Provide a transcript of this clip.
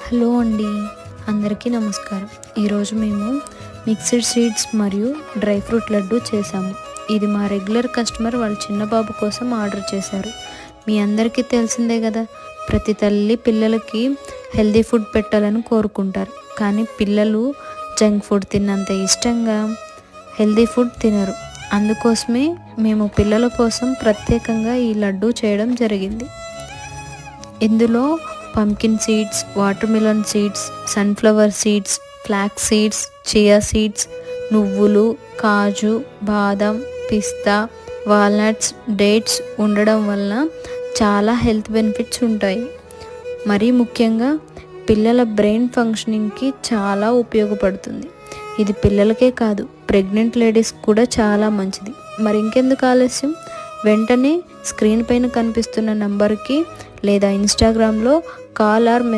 Hello అండి, అందరికీ నమస్కారం. ఈరోజు మేము మిక్స్డ్ సీడ్స్ మరియు డ్రై ఫ్రూట్ లడ్డు చేసాము. ఇది మా రెగ్యులర్ కస్టమర్ వాళ్ళ చిన్న బాబు కోసం ఆర్డర్ చేశారు. మీ అందరికీ తెలిసిందే కదా, ప్రతి తల్లి పిల్లలకి హెల్దీ ఫుడ్ పెట్టాలని కోరుకుంటారు. కానీ పిల్లలు జంక్ ఫుడ్ తిన్నంత ఇష్టంగా హెల్దీ ఫుడ్ తినరు. అందుకోసమే మేము పిల్లల కోసం ప్రత్యేకంగా ఈ లడ్డు చేయడం జరిగింది. ఇందులో pumpkin seeds, water melon seeds, sunflower seeds, flax seeds, chia seeds, నువ్వులు, కాజు, బాదం, పిస్తా, వాల్నట్స్, డేట్స్ ఉండడం వలన చాలా హెల్త్ బెనిఫిట్స్ ఉంటాయి. మరీ ముఖ్యంగా పిల్లల బ్రెయిన్ ఫంక్షనింగ్కి చాలా ఉపయోగపడుతుంది. ఇది పిల్లలకే కాదు, ప్రెగ్నెంట్ లేడీస్ కూడా చాలా మంచిది. మరి ఇంకెందుకు ఆలస్యం, వెంటనే స్క్రీన్ పైన కనిపిస్తున్న నంబర్కి లేదా ఇన్స్టాగ్రామ్లో కాల్ ఆర్